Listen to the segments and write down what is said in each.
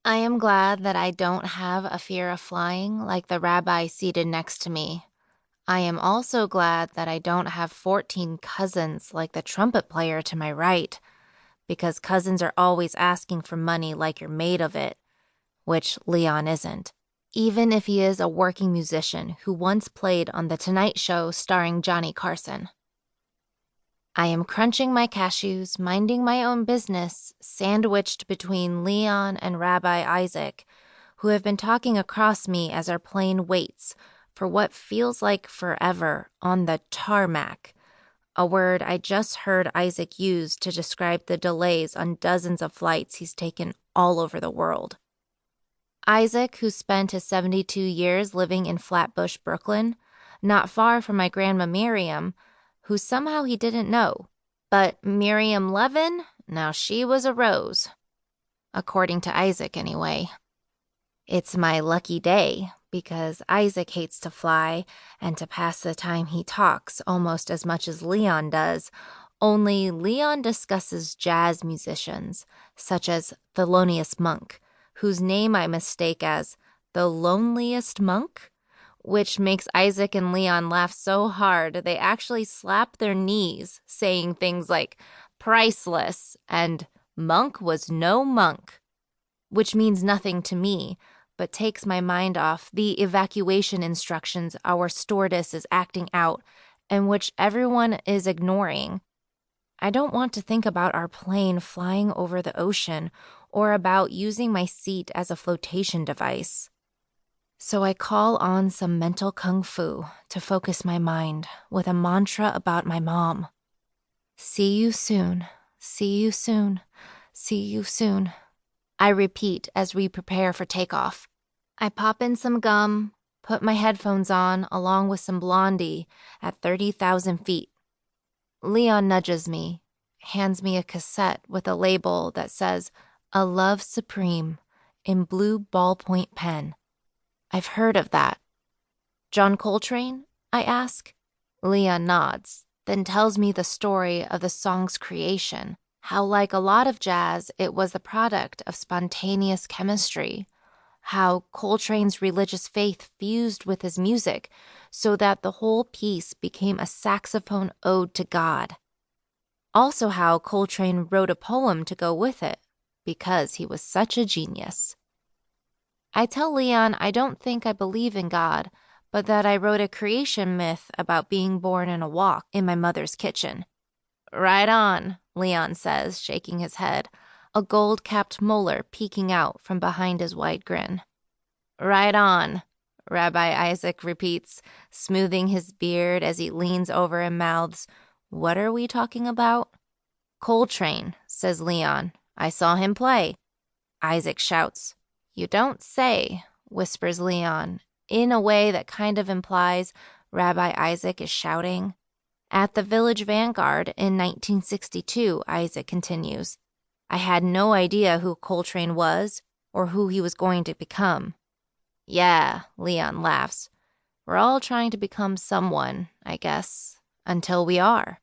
I am glad that I don't have a fear of flying like the rabbi seated next to me. I am also glad that I don't have 14 cousins like the trumpet player to my right, because cousins are always asking for money like you're made of it, which Leon isn't. Even if he is a working musician who once played on The Tonight Show starring Johnny Carson. I am crunching my cashews, minding my own business, sandwiched between Leon and Rabbi Isaac, who have been talking across me as our plane waits for what feels like forever on the tarmac, a word I just heard Isaac use to describe the delays on dozens of flights he's taken all over the world. Isaac, who spent his 72 years living in Flatbush, Brooklyn, not far from my grandma Miriam, who somehow he didn't know. But Miriam Levin, now she was a rose. According to Isaac, anyway. It's my lucky day, because Isaac hates to fly and to pass the time he talks almost as much as Leon does, only Leon discusses jazz musicians, such as Thelonious Monk, whose name I mistake as the loneliest monk, which makes Isaac and Leon laugh so hard they actually slap their knees, saying things like priceless and Monk was no monk, which means nothing to me, but takes my mind off the evacuation instructions our stewardess is acting out and which everyone is ignoring. I don't want to think about our plane flying over the ocean or about using my seat as a flotation device. So I call on some mental kung fu to focus my mind with a mantra about my mom. See you soon, see you soon, see you soon. I repeat as we prepare for takeoff. I pop in some gum, put my headphones on along with some Blondie at 30,000 feet. Leon nudges me, hands me a cassette with a label that says, "A Love Supreme," in blue ballpoint pen. I've heard of that. John Coltrane? I ask. Leon nods, then tells me the story of the song's creation, how like a lot of jazz, it was the product of spontaneous chemistry, how Coltrane's religious faith fused with his music so that the whole piece became a saxophone ode to God. Also how Coltrane wrote a poem to go with it, because he was such a genius. I tell Leon I don't think I believe in God, but that I wrote a creation myth about being born in a wok in my mother's kitchen. Right on, Leon says, shaking his head, a gold-capped molar peeking out from behind his wide grin. Right on, Rabbi Isaac repeats, smoothing his beard as he leans over and mouths, "What are we talking about?" "Coltrane," says Leon. "I saw him play." Isaac shouts. "You don't say," whispers Leon, in a way that kind of implies Rabbi Isaac is shouting. "At the Village Vanguard in 1962, Isaac continues. I had no idea who Coltrane was or who he was going to become. Yeah, Leon laughs. We're all trying to become someone, I guess, until we are.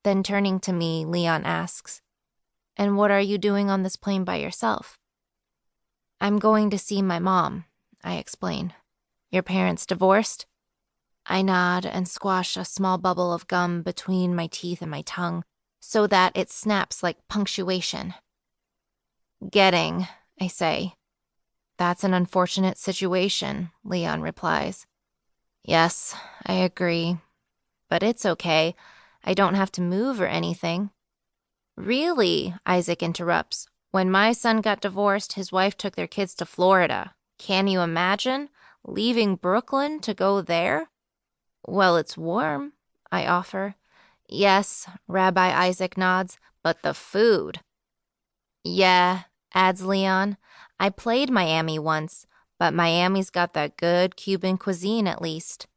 Then turning to me, Leon asks, "And what are you doing on this plane by yourself?" "I'm going to see my mom," I explain. "Your parents divorced?" I nod and squash a small bubble of gum between my teeth and my tongue so that it snaps like punctuation. "Getting," I say. "That's an unfortunate situation," Leon replies. "Yes, I agree. But it's okay. I don't have to move or anything." "Really?" Isaac interrupts. "When my son got divorced, his wife took their kids to Florida. Can you imagine? Leaving Brooklyn to go there?" "Well, it's warm," I offer. "Yes," Rabbi Isaac nods, "but the food." "Yeah," adds Leon. "I played Miami once, but Miami's got that good Cuban cuisine at least."